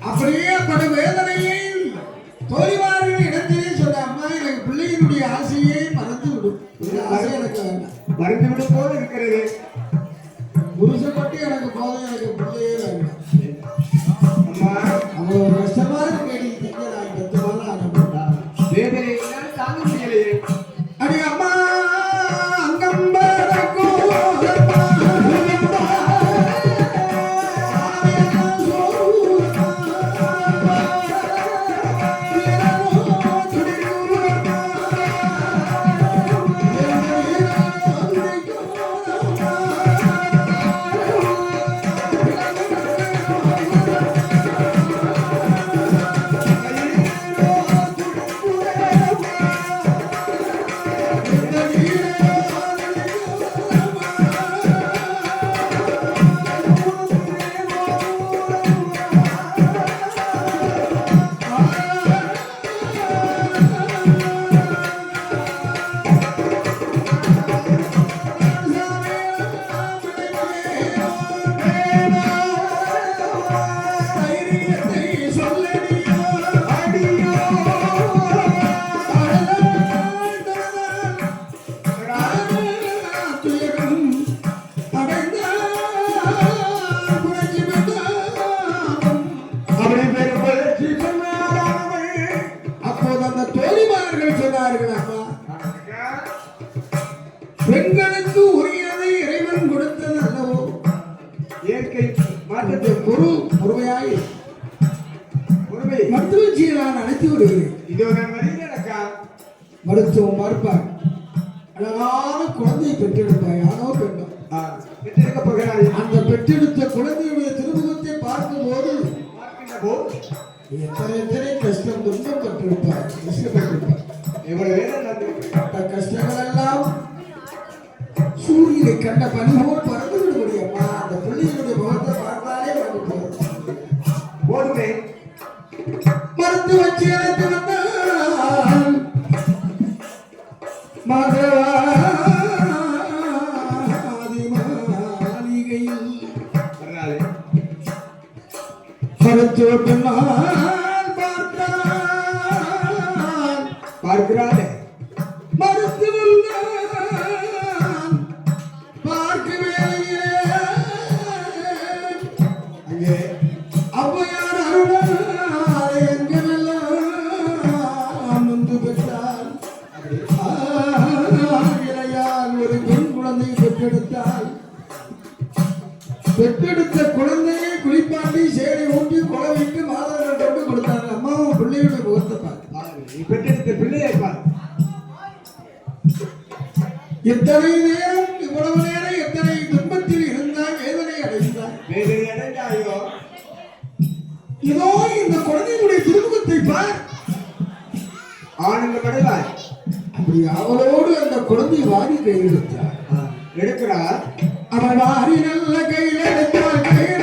அப்படியே படும் வேதனையை தோழிமார்கள் இடத்திலே சொன்ன அம்மா எனக்கு பிள்ளையினுடைய ஆசையை மறந்து விடும். ஆசை எனக்கு வேண்டாம், மறந்து விடும் போல இருக்கிறது. புருஷன் மட்டும் எனக்கு போதும், எனக்கு பிள்ளையே வேண்டாம். அம்மா அவ்வளவு கஷ்டமா இருக்கு. நான் கத்தமாக அனுப்பிட்டா வேதனை தாங்க முடியலையே. அடி அம்மா அங்கம் பெண்களுக்கு உரியதை இறைவன் கொடுத்தது அல்லவோ. இயற்கை மாற்றத்தை பொறுமையாய் மருத்துவச்சியை நான் அழைத்து விடுகிறேன். இதோ நான் வருகிறேனக்கா. மருத்துவம் பார்ப்பார். அழகான குழந்தையை பெற்றெடுப்பாய். யாரோ பெண்ணும் பெற்றெடுக்க போகிறாய். அந்த பெற்றெடுத்த குழந்தையுடைய திருமுகத்தை பார்க்கும் போது எத்தனை கஷ்டம் துன்பம் பெற்றிருப்பார், கஷ்டப்பட்டிருப்பார். எவ்வளவு வேதனை கஷ்டங்கள் எல்லாம் சூரியனை கண்ட பனிபோல் பறந்து விடுபடியம்மா. அந்த பிள்ளைகளுடைய முகத்தை பார்த்தாலே வந்து போதுமே. மருந்து வச்சு அழைத்து வந்தால் மகவாதி மாளிகையில் மருத்துவ பார்க்கிறாரே. மருத்துவம் பார்க்கவே அங்கே அவ்வையார் அருளால் எங்கெல்லாம் நொந்து பெற்றால் இளையால் ஒரு பெண் குழந்தை பெற்றெடுத்தால் பெற்றெடுத்த குழந்தையை குளிப்பாட்டி சேரை ஊட்டி குழவைக்கு மாதங்கள் கொண்டு கொடுத்தாங்க. அம்மாவும் பிள்ளையோட முகத்தை பார்த்து பெற்றெடுத்த பிள்ளையை பார். எத்தனை நேரம் இவ்வளவு நேரம் எத்தனை துன்பத்தில் இருந்தால் வேதனை அடைந்தார். வேதனை அடைந்தாயோ. இதோ இந்த குழந்தையுடைய திருமுகத்தை பார். ஆனந்தம் அடைவாய். அப்படி அவளோடு அந்த குழந்தை வாரி கையில் எடுத்தார். எடுக்கிறார். அவள் வாரி நல்ல கையில் எடுத்தாள். கையில்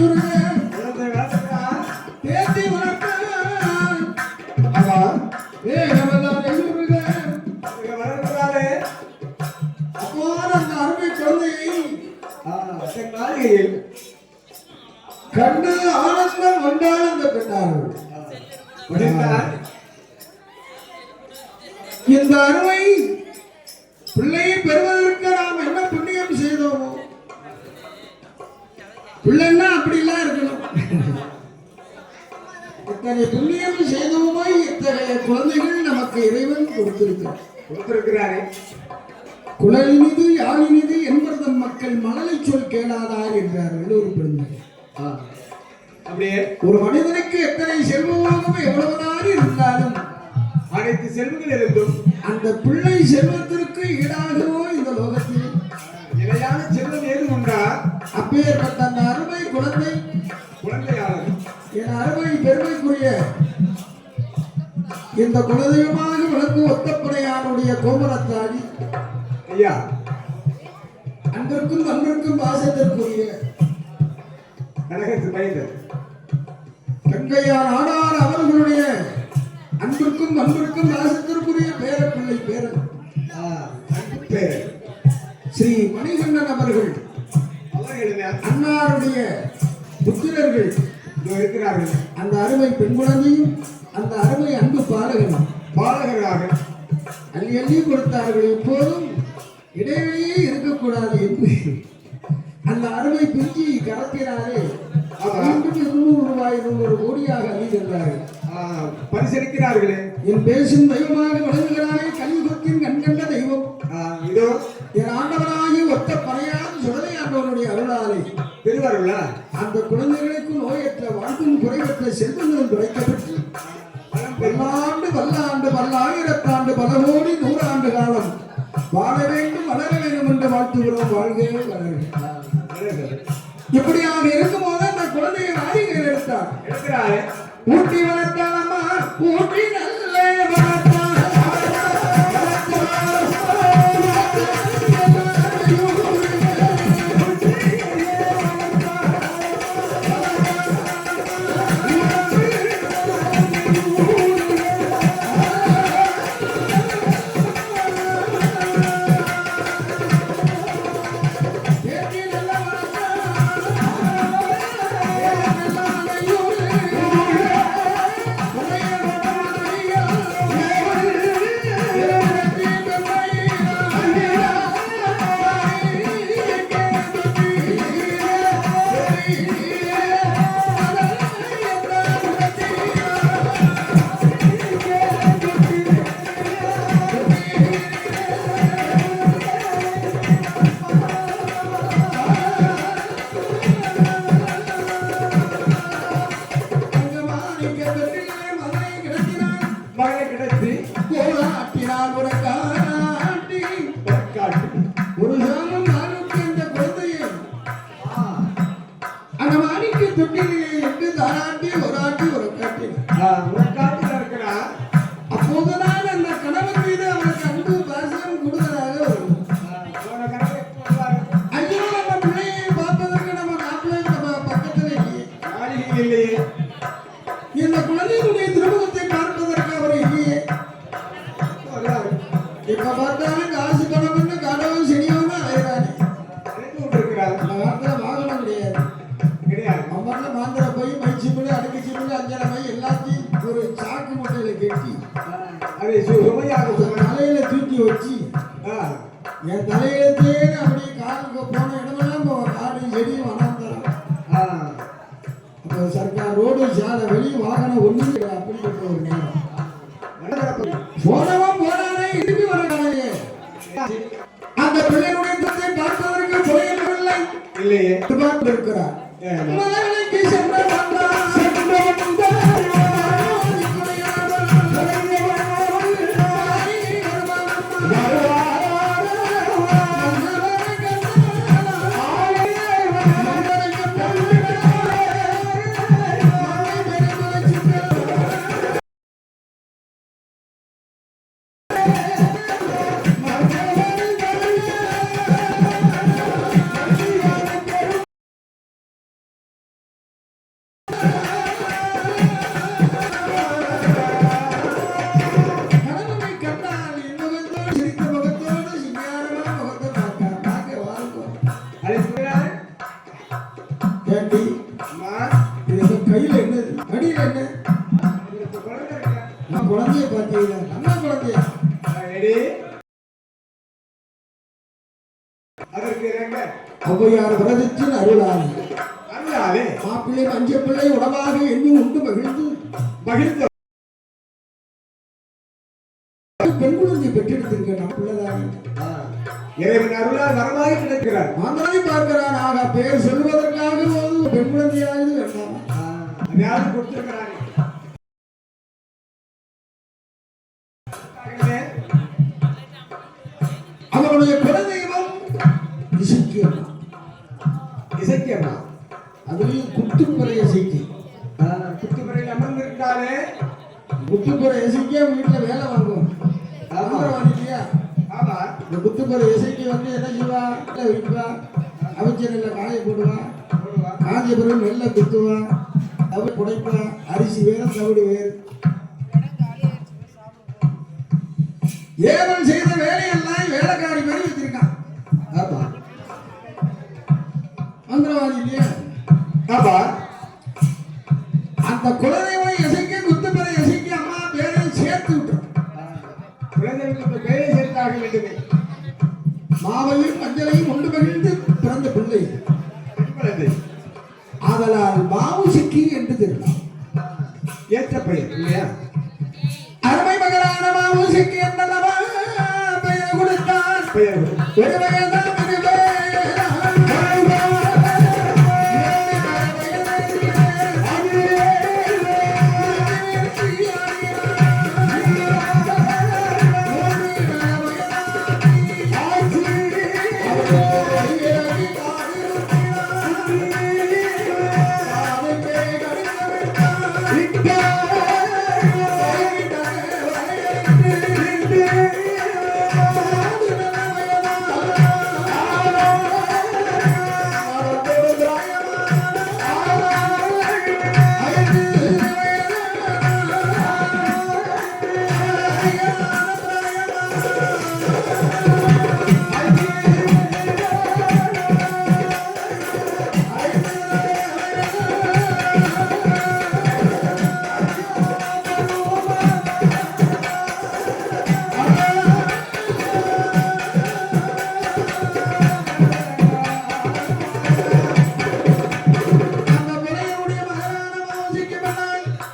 கையுறுக குழந்தை வளர்க்கிறார். தேத்தி வளர்த்தான் ஆமா, வேகமெல்லாம் கையுறுக இங்க வளர்க்கிறாரே. அவ்வாறு அந்த அருமை குழந்தையை தன் மாளிகையில் கண்டு ஆனந்தம் கொண்டானந்த பெற்றார்கள். வளர்த்தார். இந்த அருமை பிள்ளையை பெறுவதற்கு நாம் என்ன புண்ணியம் செய்தோமோ, பிள்ளைன்னா அப்படிலாம் இருக்கணும். இத்தனை புண்ணியம் செய்தோமோ இத்தகைய குழந்தைகள் நமக்கு இறைவன் கொடுத்திருக்கிறார். கொடுத்திருக்கிறாரே. குழலினிது யாழினிது என்பதன் மக்கள் மணலை சொல் கேளாதார் என்றார்கள் ஒரு பெருந்தகை. அப்படியே ஒரு மனிதனுக்கு எத்தனை செல்வமாகவும் எவ்வளவுதான் இருந்தாலும் அனைத்து செல்வங்கள் இருந்தும் அந்த பிள்ளை செல்வத்திற்கு ஈடாகவோ இந்த லோகத்தில் நிலையான செல்வம் ஏது உண்டா? அப்பேற்பட்ட அந்த அருமை குழந்தை குழந்தையாளர் என் அருமை பெருமைக்குரிய இந்த குலதெய்வமாக விளங்கும் ஒத்தப்படையானுடைய கோமரத்தாடி ஐயா, அன்பிற்கும் அன்பிற்கும் பாசத்திற்குரிய கனகத்து பயந்தது. தங்கையார் ஆனார் அவர்களுடைய அன்பிற்கும் அன்பிற்கும் பாசத்திற்குரிய பேரப்பிள்ளை பேரன் அன்பு பேர் ஸ்ரீ மணிகண்டன் அவர்கள் அவர்களுடைய அன்னாருடைய புத்திரர்கள் இதோ இருக்கிறார்கள். அந்த அருமை பெண் குழந்தையும் அந்த அருமை அன்பு பாலகனும் பாலகர்களாக அள்ளி அள்ளி கொடுத்தார்கள். இப்போதும் இடைவெளியே இருக்கக்கூடாது என்று அந்த அருமை பிரிஞ்சி கரத்தினாலே 200 ரூபாய் 200 கோடியாக அள்ளி சென்றார்கள். பரிசளிக்கிறார்களே. என் பேசும் தெய்வமாக விளங்குகிறானே கலியுகத்தின் கண்கண்ட தெய்வம் இதோ என் ஆண்டவனாகி ஒத்த பறையாத சுடலை ஆண்டவனுடைய அருளாலே பெறுவார்களா? அந்த குழந்தைகளுக்கு நோயற்ற வாழ்க்கும் குறைவற்ற செல்வங்களும் குறைக்கப்பட்டு பல்லாண்டு பல்லாண்டு பல்லாயிரத்தாண்டு பல கோடி 100 ஆண்டு காலம் வாழ வேண்டும் வளர வேண்டும் என்று வாழ்த்துகிறோம். வாழ்கே வளர்க. இப்படியாக இருக்கும்போது அந்த குழந்தையை வாரிகள் எடுத்தார். எடுக்கிறாரே. ஊட்டி வளர்த்தாலம்மா ஊட்டி நல்ல வளர்த்தால் மகனை கிடத்தி கோலாட்டினால் ஒரு காட்டி காட்டு. ஒரு சாமம் நாளுக்கு இந்த குழந்தையை அந்த மாணிக்கு தொட்டிலே இட்டு தாராட்டி ஒரு ஆட்டி ஒரு காட்டினார். ஒரு காட்டில் இருக்கிறார். அப்போதுதான் அந்த கணவன் மீது அவனுக்கு அன்பு பாசம் கூடுதலாக வரும். போன கணக்கு வருவார். ஐயோ நம்ம பிள்ளையை பார்ப்பதற்கு நம்ம மாப்பிள்ளை நம்ம பக்கத்துல இல்லையே, மாளிகை இல்லையே. இந்த குழந்தையினுடைய திருமுகத்தை பார்ப்பதற்கு அவர் இல்லையே. வருவார். இப்ப பார்த்தாலும் காசு பணம்னு கடவுள் செடியோன்னு அலைகிறானே. அழைத்து கொண்டிருக்கிறார். அந்த வார்த்தை வாகனம் கிடையாது. கிடையாது. அவர்ல மாந்திர போய் மைச்சிப்பிடு அடுக்கு சிப்பிடு அஞ்சரை மை எல்லாத்தையும் ஒரு சாக்கு மூட்டையில கட்டி அதை சுமையாக ஒரு தலையில தூக்கி வச்சு என் தலையிலே அப்படியே காலுக்கு போன இடமெல்லாம் காடு செடி வனாந்தரம். அப்போ சர்க்கார் ரோடு சாலை வெளி வாகனம் ஒண்ணு அப்படிப்பட்ட ஒரு நேரம். போனவன் போனானே திரும்பி வரக்கானே. அந்த பிள்ளையுடைய தந்தை பார்ப்பதற்கு போயிடவில்லை இல்லையே. பார்த்து இருக்கிறார். மலைக்கு சென்ற ஏண்டி அம்மா இது என்ன கையில என்ன அடியில என்ன உங்களுக்கு குழந்தை இருக்கா? நான் குழந்தைய பார்த்தீங்களா நம்ம குழந்தையா எடி அதற்கு இறங்க ஔவையார் பிரதிச்சின் அருளாளி அருளாலே மாப்பிள்ளை மஞ்சள் பிள்ளை உணவாக எண்ணி உண்டு மகிழ்ந்து மகிழ்ந்த பெண் குழந்தை பெற்றெடுத்திருக்க நான் பிள்ளைதானே இறைவன் அருளால் வரமாக கிடைக்கிறார். மாமனாய் பார்க்கிறான் ஆக பெயர் சொல்வதற்காக போது பெண் குழந்தையாவது வேண்டாம் அதையாவது கொடுத்திருக்கிறார். அவருடைய குலதெய்வம் இசைக்கியம்மா இசைக்கியம்மா அதுலயும் குத்துப்புறை இசைக்கு குத்துப்பறையில் அமர்ந்திருக்காளே. குத்துப்புறை இசைக்கியா வீட்டுல வேலை வாங்குவோம் ஆமா. இல்லையா ஆமா இந்த குத்துப்புறை இசைக்கு வந்து என்ன செய்வா வைப்பா அவிச்ச நெல்லை காய போடுவா போடுவா. காஞ்ச பிறகு நெல்லை குத்துவா தவிர புடைப்பா அரிசி வேறு தவிடு வேறு ஏவன் செய்த வேலையெல்லாம் வேலைக்காரி மாதிரி வச்சிருக்கான் ஆமா மந்திரவாதி இல்லையா ஆமா அந்த குலதெய்வம் இசைக்க குத்துப்பறை இசைக்கு அம்மா பேரையும் சேர்த்து விட்டுரும் குழந்தைகளுக்கு பேரை சேர்த்தாக வேண்டுமே. மாவையும் மஞ்சளையும் உண்டு மகிழ்ந்து பிறந்த பிள்ளை பெண் குழந்தை ஆதலால் மாவுசிக்கி என்று தெரியும் ஏற்ற பெயர் இல்லையா? அருமை மகளான மாவுசிக்கி என்னல்லவா பெயர் கொடுத்தான் பெயர் ஒரு வயதான்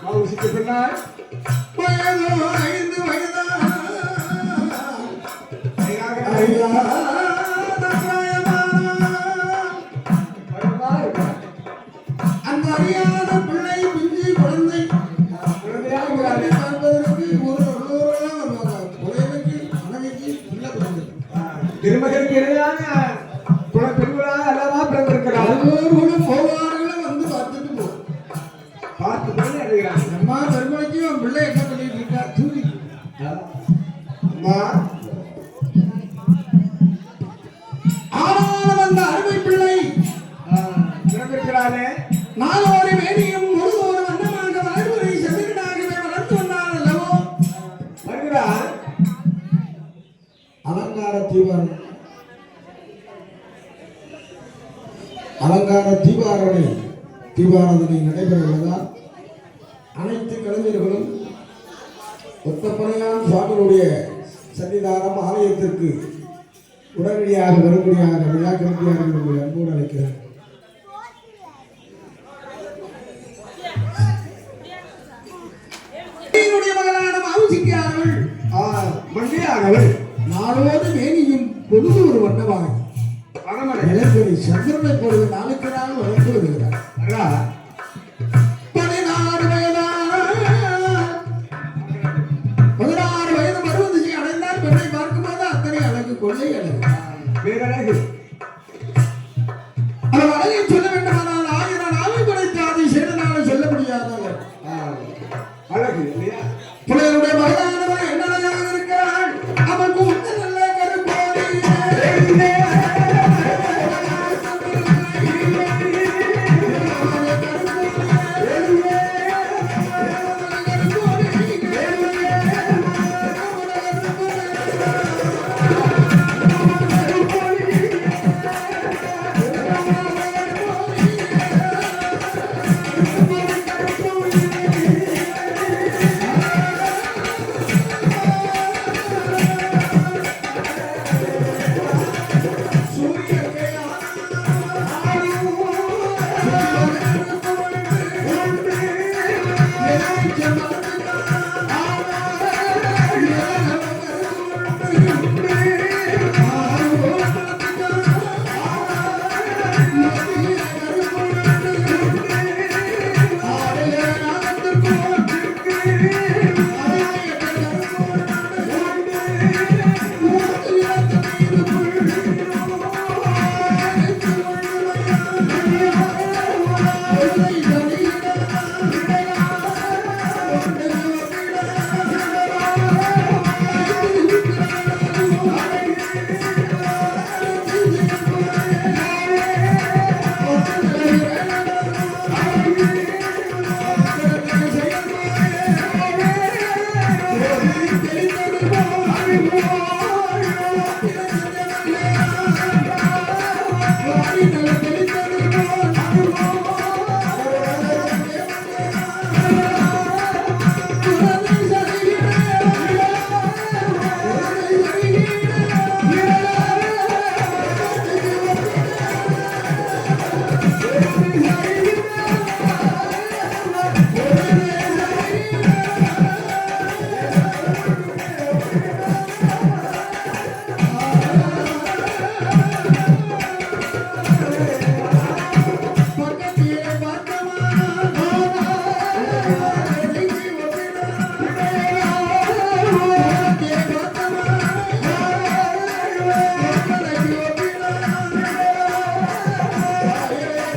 மாவுசிக்கு பின்னால் வயதோ 5 வயதான் ஐயாக ஐயா வருமா இருப்பார். அந்த அறியாத பிள்ளை பிஞ்சு குழந்தை குழந்தையாக குழந்தை இருக்கிறார். பார்ப்பதற்கு ஒரு உள்ளூரெல்லாம் வருவாங்க குழந்தைக்கு மனைவிக்கு பிள்ளை பிறந்தது திருமகனுக்கு இணையான பெண்களாக அல்லவா பிறந்திருக்கிறார். ஒவ்வொருவரும் போவார்களும் வந்து பார்த்துட்டு போகும் பார்த்து கொண்டு அடைகிறார். அம்மா பெருமனைக்கு அவன் பிள்ளை என்ன பண்ணிட்டு இருக்கா தூரி அம்மா ஆனாலும் அந்த அருமை பிள்ளை பிறந்திருக்கிறானே. நாலோரு மேனியும் ஒரு வண்ணமாக வளர்வதை செவிகனாகவே வளர்த்து வந்தார் அல்லவோ வருகிறார். அலங்கார தீபாராதனை நடைபெற உள்ளதால் அனைத்து கலைஞர்களும் ஒத்தப்பனையான் சுவாமியுடைய சன்னிதானம் ஆலயத்திற்கு உடனடியாக வரும்படியாக விழா கமிட்டியாக உங்களை அன்போடு அழைக்கிறார். மகளான மாவுசிக்காரர்கள் மங்கையானவள் நாளோடு மேனியும் பொழுது ஒரு வண்ணமாக மணமலை நிலப்படி சந்திரனை பொழுது நாளுக்கு நாள் வளர்ந்து வருகிறார். 16 வயது பருவத்தை அடைந்தால் பெண்ணை பார்க்கும்போது அத்தனை அழகு கொள்ளை அழகு பேரழகு. அவர் அழகை சொல்ல வேண்டுமானால் 1000 நாளை படைத்து அதை சேரனால சொல்ல முடியாதால் அழகு இல்லையா? பிள்ளைகளுடைய மகனானவர் என்ன அழகாக இருக்கிறாள் அவருக்கு உண்மை நல்ல கருப்போடி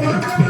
வாழ்க